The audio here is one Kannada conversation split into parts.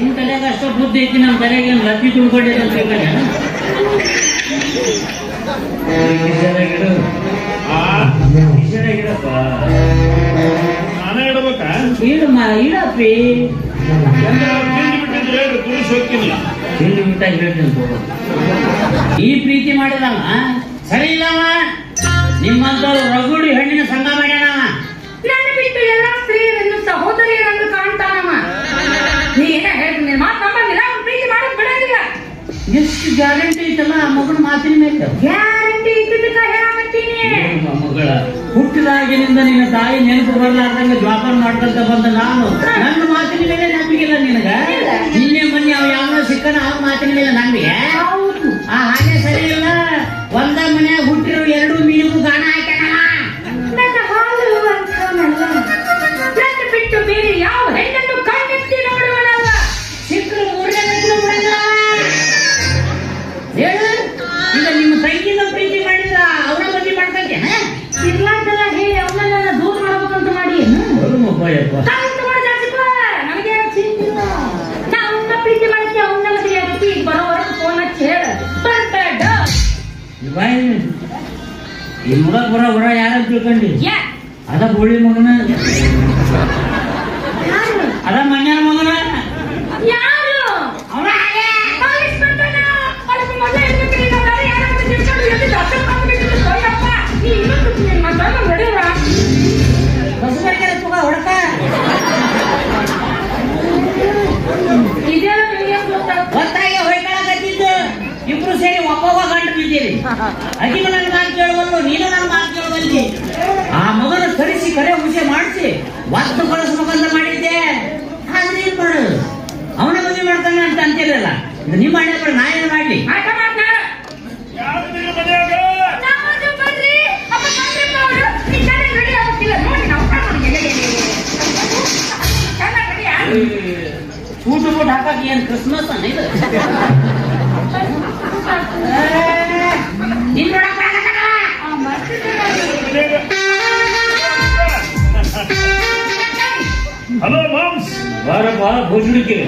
ನಿನ್ ತಲೆಗೆ ಅಷ್ಟೋ ಬುದ್ಧಿ ಐತಿ, ನಮ್ಮ ತಲೆಗೆ ಲಪ್ಪಿ ತುಂಬಿಕೊಂಡಿದೆ ಅಂತ ಹೇಳ್ಕೊಂಡೆ. ನಾನೇ ಇಡಬೇಕಾ? ಇಡಪ್ಪಿ ತಿಂಡಿ ಬಿಟ್ಟ ಹೇಳ್ತೀನಿ. ಈ ಪ್ರೀತಿ ಮಾಡಿದವ ಸರಿ ಇಲ್ಲವ. ನಿಮ್ಮಂತವ್ರು ರಗುಡಿ ಹಣ್ಣಿನ ಸಂಘ ಮಾಡ್ಯಾನವ. ನನ್ನ ಬಿಟ್ಟು ಎಲ್ಲ ಸ್ತ್ರೀಯರನ್ನು ಸಹೋದರಿಯರನ್ನು ಕಾಣ್ತಾನವ. ನೀ ಏನ ಹೇಳ್ತೀನಿ ಮಾತು ನಂಬಂಗಿಲ್ಲ, ಅವ್ನು ಪ್ರೀತಿ ಮಾಡೋದು ಬಿಡೋದಿಲ್ಲ. ಎಷ್ಟು ಗ್ಯಾರಂಟಿ ಐತಲ್ಲ ಆ ಮಗನ ಮಾತಿನ ಮೇಲೆ. ಗ್ಯಾರಂಟಿ ಇದ್ದಕ್ಕ ಹೇಳಾಕತ್ತೀನಿ. ಮಗಳ ಹುಟ್ಟಿದಾಗಿನಿಂದ ನಿನ್ನ ತಾಯಿ ನೆನಪು ಬರ್ಲಾರ್ದಂಗ ಜ್ವಾಪಾನ ಮಾಡ್ಕೊಂತ ಬಂದ ನಾನು ನನ್ನ ಮಾತಿನ ಮೇಲೆ ನಂಬಿಕೆಲ್ಲ ನಿನಗ. ನಿನ್ನೆ ಮೊನ್ನೆ ಅವ ಯಾವ ಸಿಕ್ಕನ ಅವ್ರ ಮಾತಿನ ಮೇಲೆ ನಂಬಿಕೆ. ಆ ಹಾಗೆ ಸರಿ ಇಲ್ಲ. ಒಂದ ಮನ್ಯಾಗ ಹುಟ್ಟಿರೋ 2 ಮೀನಿಗೂ ಗಾಣ ಹಾಕ್ಯಾನವ. ನನ್ನ ಹಾಲು ಅಂತವನಲ್ಲ, ನನ್ನ ಬಿಟ್ಟು ಬೇರೆ ಯಾವ ಹೆಣ್ಣನ್ನು ಕಣ್ಣೆತ್ತಿ ನೋಡುವನಲ್ಲ. ಸಿಕ್ಕರು 3ನೇ ಮೆಟ್ಟಿಲು ಬಿಡಲ್ಲ. ಹೇಳು, ಈಗ ನಿಮ್ಮ ತಂಗಿನ ಪ್ರೀತಿ ಮಾಡಿದ್ರ ಅವನ ಮದುವೆ ಮಾಡ್ಕೊಂತೇನ? ಇರ್ಲಾರ್ದಲ್ಲ ಹೇಳಿ ಅವನನ್ನ ದೂರ ಮಾಡ್ಬೇಕಂತ ಮಾಡಿ ನಮಗೆ ಚಿಂತಿಲ್ಲ. ನಾ ಅವನ್ನ ಪ್ರೀತಿ ಮಾಡಿದ್ದೆ, ಅವನ್ನ ಮದುವೆ ಆಗೈತಿ. ಈಗ ಬರೋವರೆಗೂ ಫೋನ್ ಹಚ್ಚಿ ಹೇಳ ಬರ್ಬೇಡ. ಈ ಮುಗ ಬರ ಯಾರ ತಿಳ್ಕೊಂಡಿ? ಅದ ಬೋಳಿ ಮಗನ, ಅದ ಮಣ್ಣಿನ ಮಗನ. ಯಾರು ಅವನ ಹೊಡಕ ಗೊತ್ತಾಗಿ ಹೊಯ್ಕೊಳಕತ್ತಿದ್ದು. ಇಬ್ರು ಸೇರಿ ಒಬ್ಬೊಬ್ಬ ಗಂಟು ಬಿದ್ದೀರಿ. ಅದಿಗೂ ನನ್ನ ಮಾತು ಕೇಳುವಲ್ಲು, ನೀನು ನನ್ನ ಮಾತು ಕೇಳುವಲ್ಲಿ. ಆ ಮಗನ ಕರೆಸಿ ಕರೆ ಹುಷೆ ಮಾಡಿಸಿ ಒತ್ತು ಕಳಿಸ್ಬೇಕಂತ ಮಾಡಿದ್ದೆ. ಆದ್ರೆ ಏನ್ ಮಾಡೋದು, ಅವನ ಮದುವೆ ಮಾಡ್ತಾನೆ ಅಂತ ಅಂತಿರಲ್ಲ. ಇದು ನಿಮ್ಮ ಹಣೆ ಬರ, ನಾ ಏನು ಮಾಡ್ಲಿ? ಸೂಟು ಬೂಟ್ ಹಾಕಕ್ ಏನ್ ಕ್ರಿಸ್ಮಸ್ ಅನ್ನ ಇದು? ಹಲೋ ಮಾಮ್ಸ್, ಬಾರಪ್ಪ ಭೋಜನಕ್ಕೆ.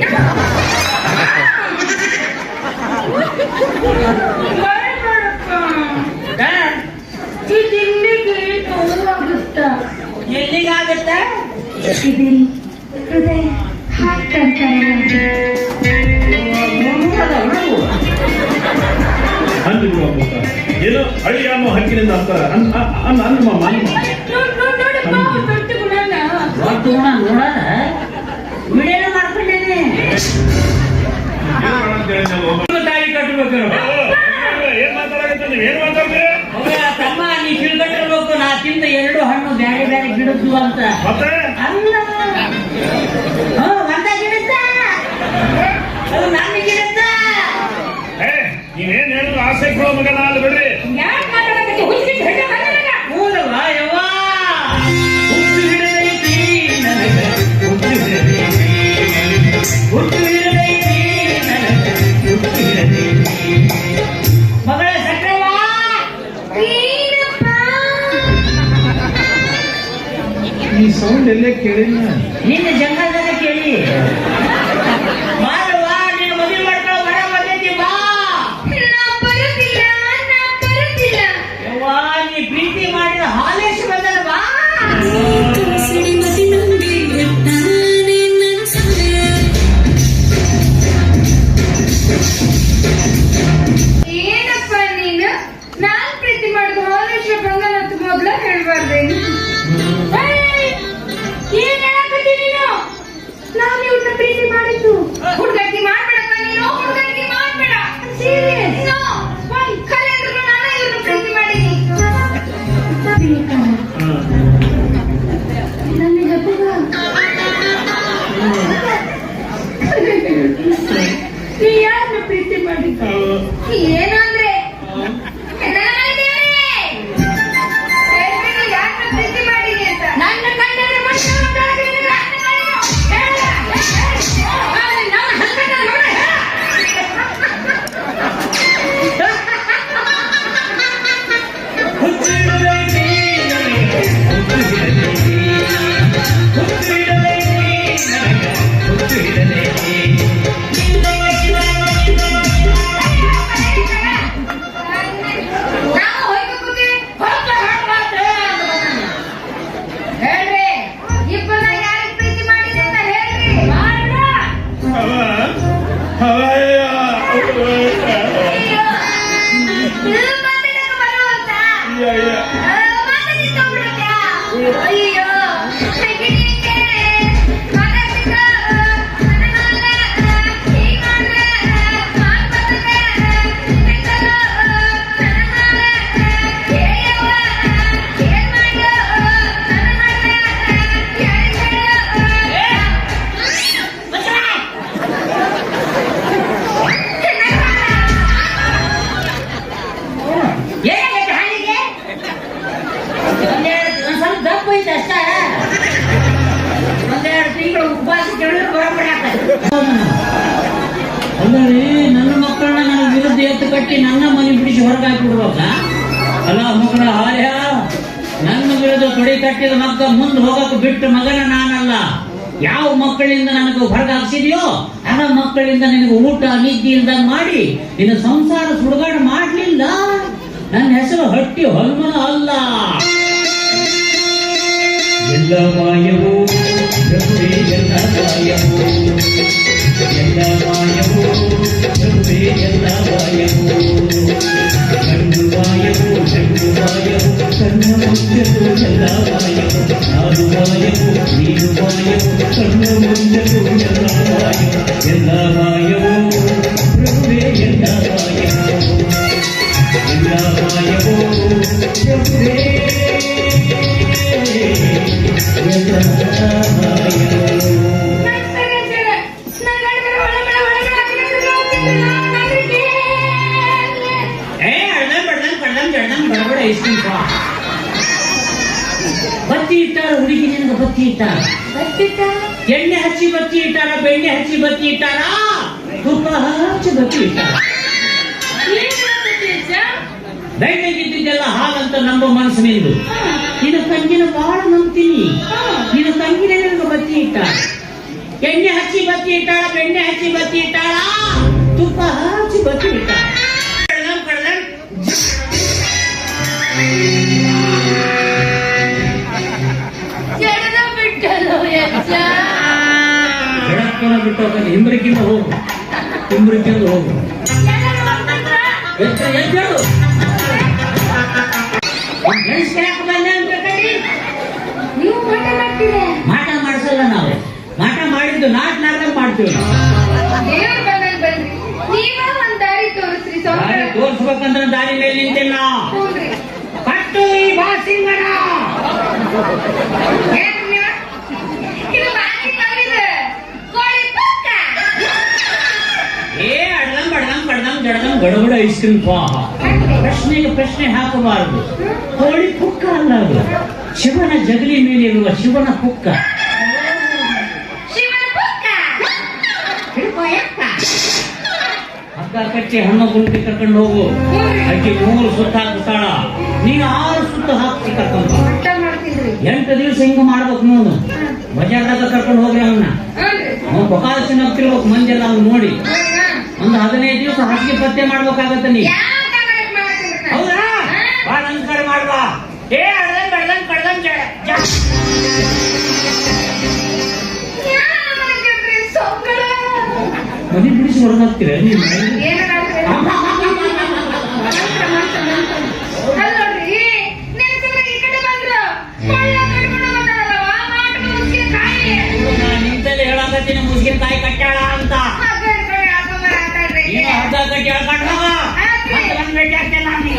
ಎಲ್ಲಿಗಾಗುತ್ತ? ಹೃದಯ ಏನೋ ಅಳಿಯ ಅನ್ನೋ ಹಕ್ಕಿನಿಂದ ಅಂತಾರ. ನೋಡ ವಿಡಿಯೋ ಮಾಡ್ಕೊಂಡೇನೆ. ತಾಳಿ ಕಟ್ಟಬೇಕು. ಏನ್ ಮಾತಾಡಕತ್ತ ನೀವ್? ಏನ್ ಮಾತಾಡ್ತೀರಿ? ತಮ್ಮ ನೀ ತಿಳ್ಕೊಂಡಿರ್ಬೇಕು, ನಾ ತಿಂದ 2 ಹಣ್ಣು ಬ್ಯಾರೆ ಬ್ಯಾರೆ ಗಿಡದ್ದು ಅಂತ. ಮತ್ತೆ ಅಲ್ಲ ಒಂದ ಗಿಡದ್ದ, ಅದು ನನ್ನ ಗಿಡದ್ದ. ನೀವೇನ್ ಹೇಳಿದ್ರು ಆಸೆ ಕೊಡೋ ಮಗನ ಅಲ್ಲ ಬಿಡ್ರಿ. ಮೂಲವ ಯವ್ವ ಹುಟ್ಟು ಹಿಡಿದೈತಿ ನನಗ, ಹುಟ್ಟು ಹಿಡಿದೈತಿ, ಹುಟ್ಟು ಹಿಡಿದೈತಿ ನನಗ, ಹುಟ್ಟು ಹಿಡಿದೈತಿ. ಮಗಳ ಸಕ್ರವ್ವ, ಈ ಸೌಂಡ್ ಎಲ್ಲೇ ಕೇಳಿಲ್ಲ. ನಿನ್ನ ಜಂಗಲ್ದಾಗ ಕೇಳಿ. ಬಾರವ್ವ, ನಿನ್ನ ಮದುವೆ ಮಾಡ್ಕೊಳ್ಳೋ ಮರ ಬಂದೈತಿ, ಬಾ. ಯವ್ವ, ನೀ ಪ್ರೀತಿ ಮಾಡಿದ ಹಾಲೇಶ್ ಬಂದಲ್ಲ, ಬಾ. ಏನಪ್ಪ ನೀನು? ನಾನ್ ಪ್ರೀತಿ ಮಾಡಿದ ಹಾಲೇಶ್ವರ ಬಂಗಲ್ ಅಂತ ಮೊದ್ಲ ಹೇಳ್ಬಾರ್ದೇನು? ಏನ್ ಹೇಳಕತ್ತಿ ನೀನು? ನಾನು ಇವ್ರನ್ನ ಪ್ರೀತಿ ಮಾಡಿದ್ದು. ಹುಡುಗಾಟಿ ಮಾಡ್ಬೇಡಪ್ಪ ನೀನು, ಹುಡುಗಾಟಿ ಮಾಡ್ಬೇಡ. ಸೀರಿಯಸ್? ನೋ, ಕರೆಂದ್ರು ನಾನು ಇವ್ರನ್ನ ಪ್ರೀತಿ ಮಾಡೀನಿ. ನನ್ನ ಜೊತೆಗ ನೀ ಯಾರನ್ನ ಪ್ರೀತಿ ಮಾಡಿದ್ದು? ಏನಂದ್ರೆ ಯಾರನ್ನ ಪ್ರೀತಿ ಮಾಡೀನಿ ಅಂತ ನನ್ನ ಕಂಡ್ರೆ ಹುಟ್ಟು ಹಿಡಿದೈತಿ ನನಗ, ಹುಟ್ಟು ಹಿಡಿದೈತಿ, ಹುಟ್ಟು ಹಿಡಿದೈತಿ ನನಗ, ಹುಟ್ಟು ಹಿಡಿದೈತಿ. ಎತ್ತು ಕಟ್ಟಿ ನನ್ನ ಮನೆ ಬಿಡಿಸಿ ಹೊರಗೆ ಹಾಕಿ ಬಿಡ್ಬೇಕ? ಅಲ್ಲ ಮಗನ ಹಾರ್ಯ, ನನ್ನ ವಿರುದ್ಧ ತೊಡೆ ಕಟ್ಟಿದ ಮಗ್ಗ ಮುಂದೆ ಹೋಗಕ್ಕೆ ಬಿಟ್ಟು ಮಗನ ನಾನಲ್ಲ. ಯಾವ ಮಕ್ಕಳಿಂದ ನನಗೆ ಹೊರಗೆ ಹಾಕ್ಸಿದ್ಯೋ ಆ ಮಕ್ಕಳಿಂದ ನಿನಗೆ ಊಟ ನಿದ್ದೆ ಇಲ್ದಂಗ್ ಮಾಡಿ ನಿನ್ನ ಸಂಸಾರ ಸುಡುಗಾಡು ಮಾಡ್ಲಿಲ್ಲ. ನನ್ನ ಹೆಸರು ಹಟ್ಟಿ ಹೊಲ್ಮನ ಅಲ್ಲ. ಎಲ್ಲ ಮಾಯವೋ ಪ್ರಭುವೇ, ಎಲ್ಲ ಮಾಯವೋ, ಎಲ್ಲ ಮಾಯವೋ ಪ್ರಭುವೇ, ಎಲ್ಲ ಮಾಯವೋ. ಕಣ್ಣು ಮಾಯವೋ, ಕಣ್ಣು ಮಾಯವೋ, ಕಣ್ಣ ಮುಂಚಲು ಎಲ್ಲ ಮಾಯವೋ. ನಾನು ಮಾಯವೋ, ನೀನು ಮಾಯವೋ, ಕಣ್ಣು ಮುಂಚಲು ಎಲ್ಲ ಮಾಯವೋ. ಎಲ್ಲ ಮಾಯವೋ ಪ್ರಭುವೇ, ಎಲ್ಲ ಮಾಯವೋ, ಎಲ್ಲ ಮಾಯವೋ ಪ್ರಭುವೇ. ಬತ್ತಿ ಇಟ್ಟಾರ ಹುಡುಗಿ, ನಿನಗೆ ಬತ್ತಿ ಇಟ್ಟಾರ, ಎಣ್ಣೆ ಹಚ್ಚಿ ಬತ್ತಿ ಇಟ್ಟಾರ, ಬೆಣ್ಣೆ ಹಚ್ಚಿ ಬತ್ತಿ ಇಟ್ಟಾರ, ತುಪ್ಪ ಹಚ್ಚಿ ಬತ್ತಿ ಇಟ್ಟಾರ. ಬೆಣ್ಣೆಗಿದ್ದೆಲ್ಲ ಹಾಲಂತ ನಂಬೋ ಮನಸ್ಸು ನಿಂದು. ನಿನ್ನ ತಂಗಿನ ಬಹಳ ನಂಬ್ತೀನಿ. ನಿನ್ನ ತಂಗಿನ ನಿನಗೆ ಬತ್ತಿ ಇಟ್ಟಾಳ, ಎಣ್ಣೆ ಹಚ್ಚಿ ಬತ್ತಿ ಇಟ್ಟಾಳ, ಬೆಣ್ಣೆ ಹಚ್ಚಿ ಬತ್ತಿ ಇಟ್ಟಾಳ, ತುಪ್ಪ ಹಚ್ಚಿ ಬತ್ತಿ ಇಟ್ಟಾಳ. ಬೆಳಕನ ಬಿಟ್ಟು ಹೋಗಲ್ಲ, ಹಿಂಬರಿಕಿಂದ ಹೋಗು, ಹಿಂಬರಿಕಿಂದ ಹೋಗು. ಎದ್ದೇಳು, ಮಾಟ ಮಾಡಿಸಲ್ಲ ನಾವು. ಮಾಟ ಮಾಡಿದ್ದು ನಾಟಕ ಮಾಡ್ತೀವಿ. ದಾರಿ ತೋರಿಸ್ಬೇಕಂದ್ರೆ ದಾರಿ ಮೇಲೆ ನಿಂತಿಲ್ಲ. ಕಟ್ಟು ಈ ಬಾಸಿಂಗನ. ಗಡಗಡ ಐಸ್ ಕ್ರೀಮ್ ಸ್ವಾಹ. ಪ್ರಶ್ನೆಗೆ ಪ್ರಶ್ನೆ ಹಾಕಬಾರದು. ಕೋಳಿ ಪುಕ್ಕ ಅಲ್ಲ ಅದು, ಶಿವನ ಜಗಲಿ ಮೇಲಿರುವ ಶಿವನ ಪುಕ್ಕ. ಹಗ್ಗ ಕಟ್ಟಿ ಹಣ್ಣು ಗುಂಪಿ ಕರ್ಕೊಂಡು ಹೋಗು. ಅಕ್ಕಿ 3 ಸುತ್ತ ಹಾಕ್ತಾಳ, ನೀನು 6 ಸುತ್ತ ಹಾಕಿ ಕರ್ಕೊಂಡು 8 ದಿವಸ ಹಿಂಗ ಮಾಡ್ಬೇಕು. ನೋಡು, ಬಜಾರ್ದಾಗ ಕರ್ಕೊಂಡು ಹೋಗ್ರಿ ಅವನ್ನ. ಅವ್ನು ಬಕಾಸಿನ ಹತ್ತಿರ್ಬೇಕು ಮಂಜೆಲ್ಲ ಅವ್ನು ನೋಡಿ. ಒಂದು 15 ದಿವಸ ಹಾಸಿಗೆ ಪತ್ತೆ ಮಾಡ್ಬೇಕಾಗತ್ತ. ನೀ ಹೌದಾ? ಬಾ ನಮಸ್ಕಾರ ಮಾಡ್ಬಾ. ಏ ಅಡ್ದನ್ ಬಡ್ದನ್ ಕಡ್ದನ್ ಮನೆ ಬಿಡಿಸಿ ಹೊರಗಾಗ್ತೀರ ನೀವು? ನಿಂತಲ್ಲಿ ಹೇಳಕತ್ತೀನಿ ಮುಸ್ಕಿನಕಾಯಿ ಕಟ್ಟಾಳ ಅಂತ. ನೀನು ಹಗ್ಗ ಕಟ್ಟಿ ಹೇಳ್ಕೊಂಡು ಹೋಗ. ಮತ್ತೆ ಬಂದು ಭೇಟಿ ಆಗ್ತೇನೆ ನಾನೀಗ.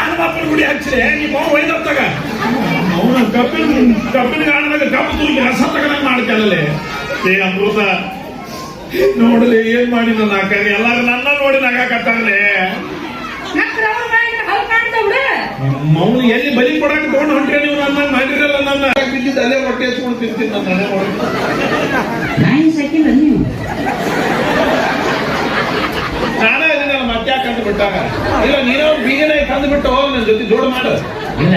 ಹನುಮಪ್ಪನ ಗುಡಿ ಹಚ್ಚಿದೆ ನೀವು ಒಯ್ದತ್ತಾಗ ಅವನ ಕಬ್ಬಿನ ಗಾಣದಾಗ ಕಬ್ಬು ತುರುಗಿ ರಸ ತಗೊಂಡಂಗ್ ಮಾಡ್ತಾನಲ್ಲೇ. ಏ ಅಮೃತ ನೋಡಲಿ ಏನ್ ಮಾಡಿ ನನ್ನ ಅಕ್ಕನ ಎಲ್ಲಾರು ನನ್ನ ನೋಡಿ ನಗಾಕತ್ತಾರಲೆ. ಮೌನ ಎಲ್ಲಿ ಬಲಿ ಕೊಡಕ್ಕೆ ತಗೊಂಡು ಹೊಂಟ್ರೆ ನೀವು ನನ್ನ ಮಾಡಿರಲ್ಲ. ನನ್ನ ಬಿದ್ದಿದ್ದ ಅಲ್ಲೇ ಹೊಟ್ಟೆ ಹಚ್ಕೊಂಡು ತಿಂತೀನಿ. ನನ್ನ ಮನೆ ನಾನೇ ಇದನ್ನ ಮತ್ತೆ ಕಂಡು ಬಿಟ್ಟಾಗ ಇಲ್ಲ ನೀನೋ ಬೀಗನೇ ತಂದು ಬಿಟ್ಟು ಹೋಗಿ ನನ್ನ ಜೊತೆ ಜೋಡು ಮಾಡು. ಇಲ್ಲ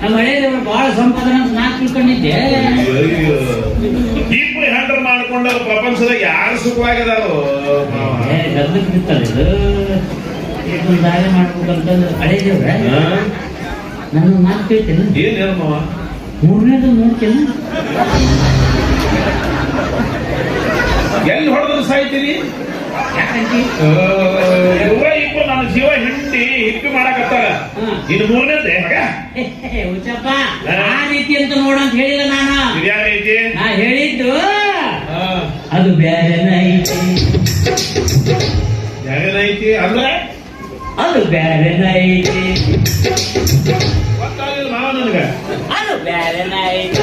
ನಮ್ಮ ಹಳೆಯವರು ಬಹಳ ಸಂಪಾದನೆ ಅಂತ ನಾ ತಿಳ್ಕೊಂಡಿದ್ದೆ. ಇಬ್ಬರು ಹ್ಯಾಂಡಲ್ ಮಾಡ್ಕೊಂಡು ಪ್ರಪಂಚದಾಗ ಯಾರು ಸುಖವಾಗಿದಾರೋ ಗದ್ದಕ್ಕೆ ಬಿತ್ತಲ್ಲ ಇದು ದಾರಿ ಮಾಡ್ಬೇಕಂತಂದ್ರೆ ಹಳೆಯವ್ರ ನನ್ನ ಮಾತು ಕೇಳ್ತೇನೆ. ಏನ್ ಹೇಳಮ್ಮ? 3ನೇದು ನೋಡ್ತೇನೆ. ಎಲ್ಲಿ ಹೊಡೆದ್ರು ಸಾಯ್ತೀನಿ. ಇಬ್ಬರು ನನ್ನ ಜೀವ ಹಿಂಡಿ ಹಿಟ್ಟು ಮಾಡಕತ್ತಾರ. ಇನ್ನು 3ನೇದೇ ಹುಚ್ಚಪ್ಪ ಆ ರೀತಿ ಅಂತ ನೋಡಂತ ಹೇಳಿಲ್ಲ ನಾನು. ಯಾವ ರೀತಿ? ನಾ ಹೇಳಿದ್ದು ಅದು ಬ್ಯಾರೆನೈತಿ. ಬ್ಯಾರೆನೈತಿ ಅಂದ್ರೆ ಅದು ಬ್ಯಾರೆನೈತಿ. ಗೊತ್ತಾಗಿಲ್ಲ ಮಾವ ನನಗ. ಅದು ಬ್ಯಾರೆನೈತಿ.